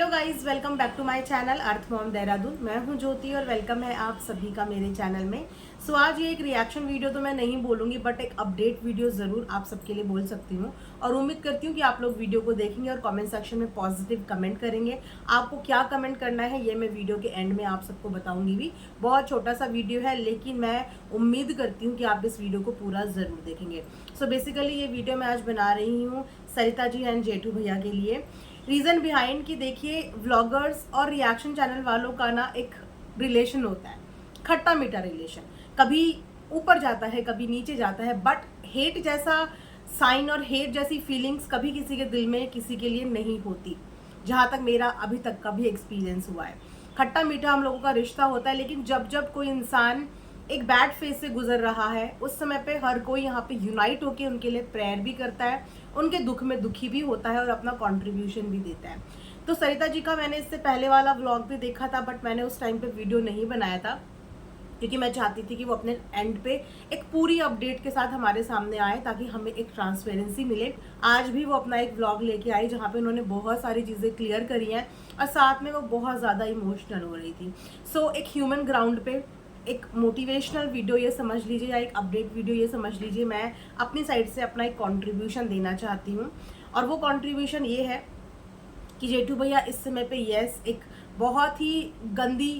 Hello guys, welcome back to my channel earth mom Dehradun. मैं हूं ज्योति और वेलकम है आप सभी का मेरे चैनल में। सो आज ये एक रिएक्शन वीडियो तो मैं नहीं बोलूंगी, बट एक अपडेट वीडियो ज़रूर आप सबके लिए बोल सकती हूँ। और उम्मीद करती हूँ कि आप लोग वीडियो को देखेंगे और कमेंट सेक्शन में पॉजिटिव कमेंट करेंगे। आपको क्या कमेंट करना है ये मैं वीडियो के एंड में आप सबको बताऊंगी भी। बहुत छोटा सा वीडियो है, लेकिन मैं उम्मीद करती हूँ कि आप इस वीडियो को पूरा ज़रूर देखेंगे। सो बेसिकली ये वीडियो मैं आज बना रही हूँ सरिता जी एंड जेठू भैया के लिए। रीज़न बिहाइंड कि देखिए, व्लॉगर्स और रिएक्शन चैनल वालों का ना एक रिलेशन होता है, खट्टा मीठा रिलेशन। कभी ऊपर जाता है, कभी नीचे जाता है, बट हेट जैसा साइन और हेट जैसी फीलिंग्स कभी किसी के दिल में किसी के लिए नहीं होती, जहाँ तक मेरा अभी तक का भी एक्सपीरियंस हुआ है। खट्टा मीठा हम लोगों का रिश्ता होता है, लेकिन जब जब कोई इंसान एक बैड फेज से गुजर रहा है, उस समय पे हर कोई यहाँ पे यूनाइट होकर उनके लिए प्रेयर भी करता है, उनके दुख में दुखी भी होता है और अपना कंट्रीब्यूशन भी देता है। तो सरिता जी का मैंने इससे पहले वाला व्लॉग भी देखा था, बट मैंने उस टाइम पे वीडियो नहीं बनाया था क्योंकि मैं चाहती थी कि वो अपने एंड पे एक पूरी अपडेट के साथ हमारे सामने आए, ताकि हमें एक ट्रांसपेरेंसी मिले। आज भी वो अपना एक व्लॉग लेके आई जहाँ पे उन्होंने बहुत सारी चीज़ें क्लियर करी हैं और साथ में वो बहुत ज़्यादा इमोशनल हो रही थी। सो एक ह्यूमन ग्राउंड पे एक मोटिवेशनल वीडियो ये समझ लीजिए, या एक अपडेट वीडियो ये समझ लीजिए, मैं अपनी साइड से अपना एक कंट्रीब्यूशन देना चाहती हूँ। और वो कंट्रीब्यूशन ये है कि जेठू भैया इस समय पे एक बहुत ही गंदी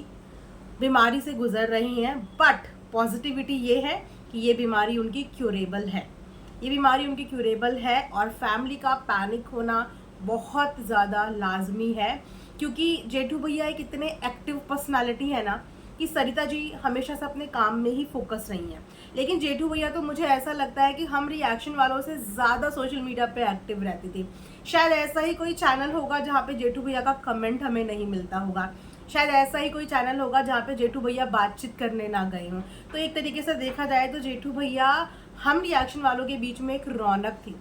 बीमारी से गुजर रही हैं, बट पॉजिटिविटी ये है कि ये बीमारी उनकी क्यूरेबल है। ये बीमारी उनकी क्यूरेबल है और फैमिली का पैनिक होना बहुत ज़्यादा लाजमी है, क्योंकि जेठू भैया एक इतने एक्टिव पर्सनालिटी है ना कि सरिता जी हमेशा से अपने काम में ही फोकस रही हैं। लेकिन जेठू भैया तो मुझे ऐसा लगता है कि हम रिएक्शन वालों से ज़्यादा सोशल मीडिया पे एक्टिव रहती थी। शायद ऐसा ही कोई चैनल होगा जहाँ पे जेठू भैया का कमेंट हमें नहीं मिलता होगा। शायद ऐसा ही कोई चैनल होगा जहाँ पे जेठू भैया बातचीत करने ना गए हों। तो एक तरीके से देखा जाए तो जेठू भैया हम रिएक्शन वालों के बीच में एक रौनक थी।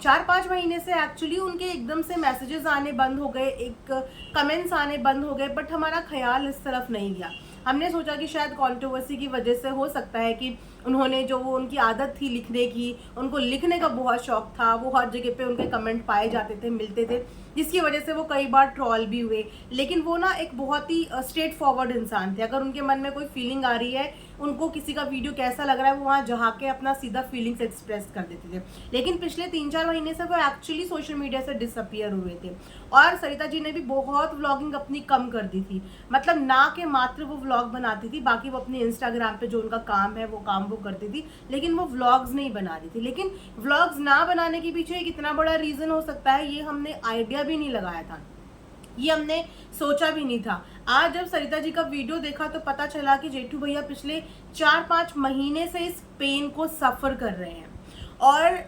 4-5 महीने से एक्चुअली उनके एकदम से मैसेजेस आने बंद हो गए, एक कमेंट्स आने बंद हो गए, बट हमारा ख्याल इस तरफ नहीं गया। हमने सोचा कि शायद कंट्रोवर्सी की वजह से हो सकता है कि उन्होंने जो वो उनकी आदत थी लिखने की, उनको लिखने का बहुत शौक था, वो हर जगह पे उनके कमेंट पाए जाते थे, मिलते थे, जिसकी वजह से वो कई बार ट्रॉल भी हुए। लेकिन वो ना एक बहुत ही स्ट्रेट फॉरवर्ड इंसान थे। अगर उनके मन में कोई फीलिंग आ रही है, उनको किसी का वीडियो कैसा लग रहा है, वो वहाँ जहाँ के अपना सीधा फीलिंग्स एक्सप्रेस कर देते थे। लेकिन पिछले 3-4 महीने से वो एक्चुअली सोशल मीडिया से डिसअपियर हुए थे। और सरिता जी ने भी बहुत व्लॉगिंग अपनी कम कर दी थी, मतलब ना के मात्र वो व्लॉग बनाती थी, बाकी वो अपने इंस्टाग्राम पे जो उनका काम है वो काम वो करती थी, लेकिन वो व्लॉग्स नहीं बना रही थी। लेकिन व्लॉग्स ना बनाने के पीछे एक इतना बड़ा रीज़न हो सकता है, ये हमने आइडिया भी नहीं लगाया था, ये हमने सोचा भी नहीं था। आज जब सरिता जी का वीडियो देखा तो पता चला कि जेठू भैया पिछले 4-5 महीने से इस पेन को सफ़र कर रहे हैं। और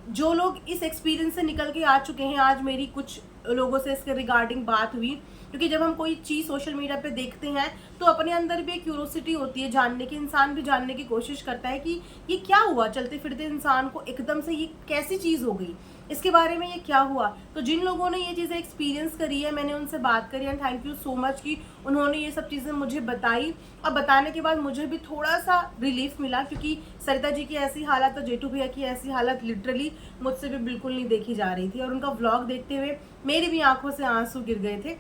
जो लोग इस एक्सपीरियंस से निकल के आ चुके हैं, आज मेरी कुछ लोगों से इसके रिगार्डिंग बात हुई, क्योंकि जब हम कोई चीज़ सोशल मीडिया पे देखते हैं तो अपने अंदर भी एक क्यूरोसिटी होती है जानने की, इंसान भी जानने की कोशिश करता है कि ये क्या हुआ, चलते फिरते इंसान को एकदम से ये कैसी चीज़ हो गई, इसके बारे में ये क्या हुआ। तो जिन लोगों ने ये चीज़ें एक्सपीरियंस करी है, मैंने उनसे बात करी and thank you so much कि उन्होंने ये सब चीज़ें मुझे बताई। और बताने के बाद मुझे भी थोड़ा सा रिलीफ मिला, क्योंकि सरिता जी की ऐसी हालत और जेठू भैया की ऐसी हालत लिटरली मुझसे भी बिल्कुल नहीं देखी जा रही थी। और उनका व्लॉग देखते हुए मेरी भी आंखों से आंसू गिर गए थे।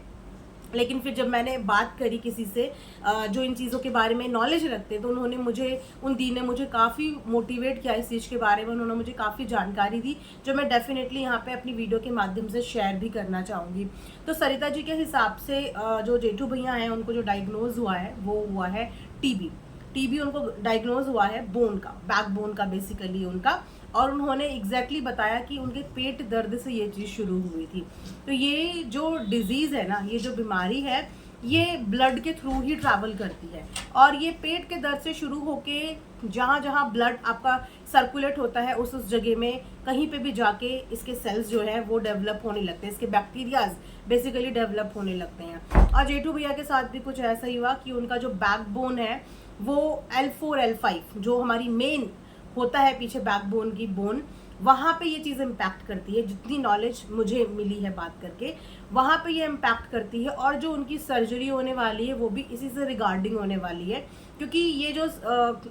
लेकिन फिर जब मैंने बात करी किसी से जो इन चीज़ों के बारे में नॉलेज रखते, तो उन्होंने उन दी ने मुझे काफ़ी मोटिवेट किया इस चीज़ के बारे में। उन्होंने मुझे काफ़ी जानकारी दी, जो मैं डेफिनेटली यहाँ पे अपनी वीडियो के माध्यम से शेयर भी करना चाहूँगी। तो सरिता जी के हिसाब से जो जेठू भैया हैं, उनको जो डायग्नोज हुआ है वो हुआ है टीबी उनको डायग्नोज हुआ है, बोन का, बैकबोन का बेसिकली उनका। और उन्होंने एग्जैक्टली बताया कि उनके पेट दर्द से ये चीज़ शुरू हुई थी। तो ये जो डिजीज़ है ना, ये जो बीमारी है, ये ब्लड के थ्रू ही ट्रैवल करती है। और ये पेट के दर्द से शुरू होके जहाँ जहाँ ब्लड आपका सर्कुलेट होता है, उस जगह में कहीं पे भी जाके इसके सेल्स जो है वो डेवलप होने लगते हैं, इसके बैक्टीरियाज बेसिकली डेवलप होने लगते हैं। और जेठू भैया के साथ भी कुछ ऐसा ही हुआ कि उनका जो बैकबोन है वो L4 L5 जो हमारी मेन होता है पीछे बैकबोन की बोन, वहाँ पे ये चीज़ इम्पैक्ट करती है। जितनी नॉलेज मुझे मिली है बात करके, वहाँ पे ये इम्पैक्ट करती है। और जो उनकी सर्जरी होने वाली है वो भी इसी से रिगार्डिंग होने वाली है, क्योंकि ये जो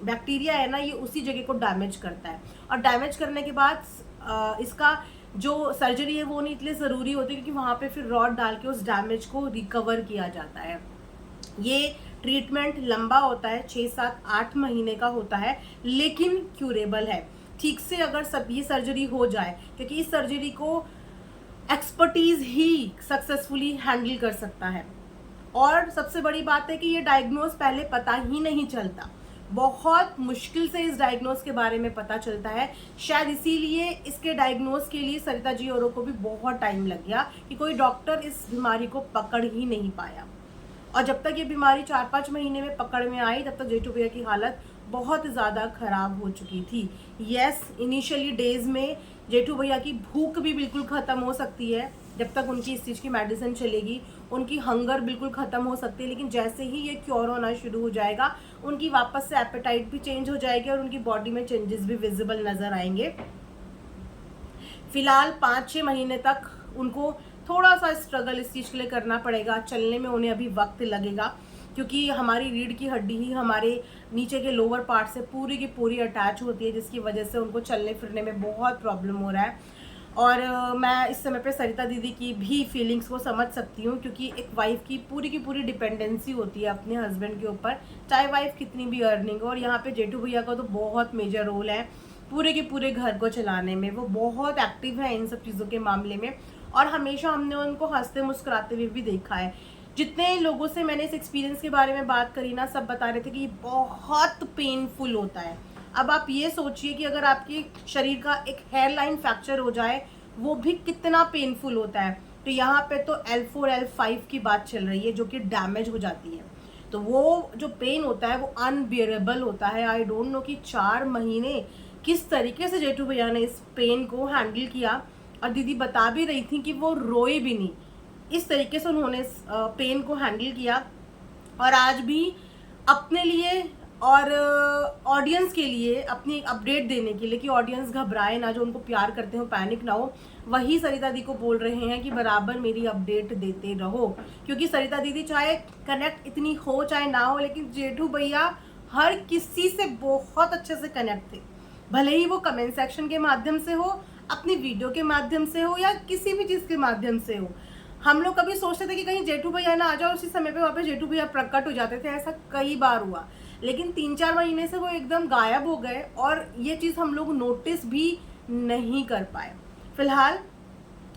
बैक्टीरिया है ना, ये उसी जगह को डैमेज करता है। और डैमेज करने के बाद इसका जो सर्जरी है वो नहीं इसलिए ज़रूरी होती है क्योंकि वहाँ पे फिर रॉड डाल के उस डैमेज को रिकवर किया जाता है। ये ट्रीटमेंट लंबा होता है, 6-7-8 महीने का होता है, लेकिन क्यूरेबल है ठीक से अगर सब ये सर्जरी हो जाए, क्योंकि इस सर्जरी को एक्सपर्टीज ही सक्सेसफुली हैंडल कर सकता है। और सबसे बड़ी बात है कि ये डायग्नोज पहले पता ही नहीं चलता, बहुत मुश्किल से इस डायग्नोज के बारे में पता चलता है। शायद इसीलिए इसके डायग्नोज के लिए सरिता जी औरों को भी बहुत टाइम लग गया कि कोई डॉक्टर इस बीमारी को पकड़ ही नहीं पाया। और जब तक ये बीमारी 4-5 महीने में पकड़ में आई तब तक जेठू भैया की हालत बहुत ज़्यादा ख़राब हो चुकी थी। यस, इनिशियली डेज में जेठू भैया की भूख भी बिल्कुल ख़त्म हो सकती है जब तक उनकी इस चीज़ की मेडिसिन चलेगी, उनकी हंगर बिल्कुल ख़त्म हो सकती है, लेकिन जैसे ही ये क्योर होना शुरू हो जाएगा उनकी वापस से एपेटाइट भी चेंज हो जाएगी और उनकी बॉडी में चेंजेस भी विजिबल नज़र आएंगे। फिलहाल 5-6 महीने तक उनको थोड़ा सा स्ट्रगल इस चीज़ के लिए करना पड़ेगा, चलने में उन्हें अभी वक्त लगेगा क्योंकि हमारी रीढ़ की हड्डी ही हमारे नीचे के लोअर पार्ट से पूरी की पूरी अटैच होती है, जिसकी वजह से उनको चलने फिरने में बहुत प्रॉब्लम हो रहा है। और मैं इस समय पे सरिता दीदी की भी फीलिंग्स को समझ सकती हूँ क्योंकि एक वाइफ की पूरी डिपेंडेंसी होती है अपने हस्बैंड के ऊपर, चाहे वाइफ कितनी भी अर्निंग हो। और यहाँ पे जेठू भैया का तो बहुत मेजर रोल है पूरे के पूरे घर को चलाने में, वो बहुत एक्टिव है इन सब चीज़ों के मामले में और हमेशा हमने उनको हंसते मुस्कुराते हुए भी देखा है। जितने लोगों से मैंने इस एक्सपीरियंस के बारे में बात करी ना, सब बता रहे थे कि ये बहुत पेनफुल होता है। अब आप ये सोचिए कि अगर आपके शरीर का एक हेयर लाइन फ्रैक्चर हो जाए वो भी कितना पेनफुल होता है। तो यहाँ पे तो L4 L5 की बात चल रही है जो कि डैमेज हो जाती है, तो वो जो पेन होता है वो अनबियरेबल होता है। आई डोंट नो कि 4 महीने किस तरीके से जेठू भैया ने इस पेन को हैंडल किया। और दीदी बता भी रही थी कि वो रोए भी नहीं, इस तरीके से उन्होंने पेन को हैंडल किया। और आज भी अपने लिए और ऑडियंस के लिए अपनी एक अपडेट देने के लिए कि ऑडियंस घबराए ना, जो उनको प्यार करते हो पैनिक ना हो, वही सरिता दी को बोल रहे हैं कि बराबर मेरी अपडेट देते रहो। क्योंकि सरिता दीदी चाहे कनेक्ट इतनी हो चाहे ना हो, लेकिन जेठू भैया हर किसी से बहुत अच्छे से कनेक्ट थे, भले ही वो कमेंट सेक्शन के माध्यम से हो, अपनी वीडियो के माध्यम से हो या किसी भी चीज़ के माध्यम से हो। हम लोग कभी सोचते थे कि कहीं जेठू भैया ना आ जाओ, उसी समय पे वहाँ पे जेठू भैया प्रकट हो जाते थे, ऐसा कई बार हुआ। लेकिन 3-4 महीने से वो एकदम गायब हो गए और ये चीज़ हम लोग नोटिस भी नहीं कर पाए। फिलहाल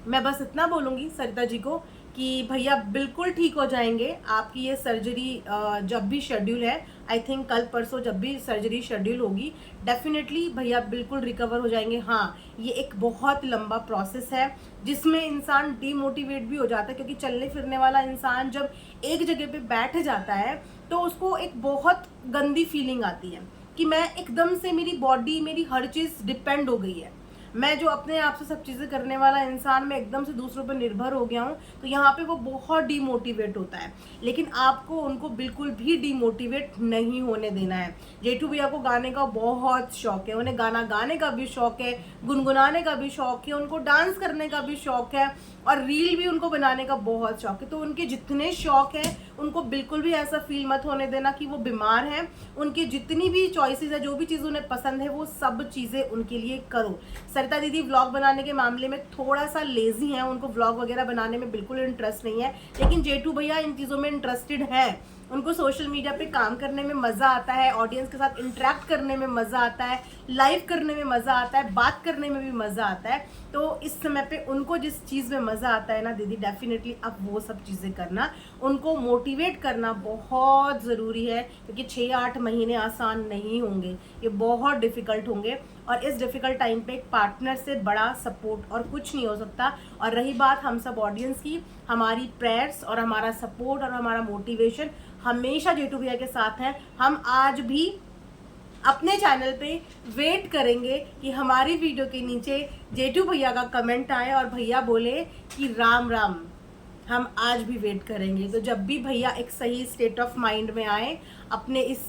मैं बस इतना बोलूँगी सरिता जी को कि भैया बिल्कुल ठीक हो जाएंगे। आपकी ये सर्जरी जब भी शेड्यूल है, आई थिंक कल परसों जब भी सर्जरी शेड्यूल होगी, डेफिनेटली भैया बिल्कुल रिकवर हो जाएंगे। हाँ, ये एक बहुत लंबा प्रोसेस है जिसमें इंसान डीमोटिवेट भी हो जाता है, क्योंकि चलने फिरने वाला इंसान जब एक जगह पे बैठ जाता है तो उसको एक बहुत गंदी फीलिंग आती है कि मैं एकदम से मेरी बॉडी, मेरी हर चीज़ डिपेंड हो गई है। मैं जो अपने आप से सब चीज़ें करने वाला इंसान, मैं एकदम से दूसरों पर निर्भर हो गया हूँ, तो यहाँ पे वो बहुत डीमोटिवेट होता है। लेकिन आपको उनको बिल्कुल भी डीमोटिवेट नहीं होने देना है। जेठू भैया को गाने का बहुत शौक है, उन्हें गाना गाने का भी शौक है, गुनगुनाने का भी शौक है, उनको डांस करने का भी शौक है और रील भी उनको बनाने का बहुत शौक है। तो उनके जितने शौक हैं उनको बिल्कुल भी ऐसा फील मत होने देना कि वो बीमार हैं। उनकी जितनी भी चॉइसेस है, जो भी चीज़ उन्हें पसंद है, वो सब चीज़ें उनके लिए करो। सरिता दीदी व्लॉग बनाने के मामले में थोड़ा सा लेजी हैं, उनको व्लॉग वगैरह बनाने में बिल्कुल इंटरेस्ट नहीं है, लेकिन जेठू भैया इन चीज़ों में इंटरेस्टेड हैं। उनको सोशल मीडिया पे काम करने में मज़ा आता है, ऑडियंस के साथ इंटरेक्ट करने में मज़ा आता है, लाइव करने में मज़ा आता है, बात करने में भी मज़ा आता है। तो इस समय पे उनको जिस चीज़ में मज़ा आता है ना दीदी, डेफिनेटली अब वो सब चीज़ें करना, उनको मोटिवेट करना बहुत ज़रूरी है, क्योंकि 6-8 महीने आसान नहीं होंगे, ये बहुत डिफ़िकल्ट होंगे। और इस डिफ़िकल्ट टाइम पे एक पार्टनर से बड़ा सपोर्ट और कुछ नहीं हो सकता। और रही बात हम सब ऑडियंस की, हमारी प्रेयर्स और हमारा सपोर्ट और हमारा मोटिवेशन हमेशा जेठू भैया के साथ है। हम आज भी अपने चैनल पे वेट करेंगे कि हमारी वीडियो के नीचे जेठू भैया का कमेंट आए और भैया बोले कि राम राम। हम आज भी वेट करेंगे। तो जब भी भैया एक सही स्टेट ऑफ माइंड में आए, अपने इस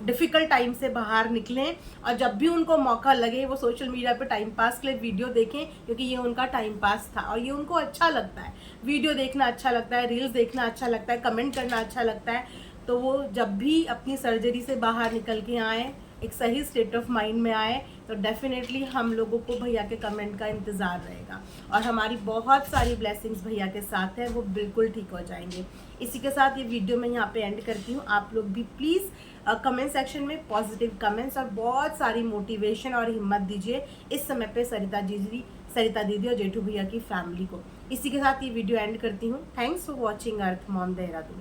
डिफ़िकल्ट टाइम से बाहर निकलें, और जब भी उनको मौका लगे वो सोशल मीडिया पे टाइम पास के लिए वीडियो देखें, क्योंकि ये उनका टाइम पास था और ये उनको अच्छा लगता है। वीडियो देखना अच्छा लगता है, रील्स देखना अच्छा लगता है, कमेंट करना अच्छा लगता है। तो वो जब भी अपनी सर्जरी से बाहर निकल के आएँ, एक सही स्टेट ऑफ माइंड में आए, तो डेफिनेटली हम लोगों को भैया के कमेंट का इंतज़ार रहेगा और हमारी बहुत सारी ब्लेसिंग्स भैया के साथ है, वो बिल्कुल ठीक हो जाएंगे। इसी के साथ ये वीडियो मैं यहाँ पे एंड करती हूँ। आप लोग भी प्लीज़ कमेंट सेक्शन में पॉजिटिव कमेंट्स और बहुत सारी मोटिवेशन और हिम्मत दीजिए इस समय पे सरिता दीदी और जेठू भैया की फैमिली को। इसी के साथ ये वीडियो एंड करती हूँ। Thanks for watching earth mom Dehradun.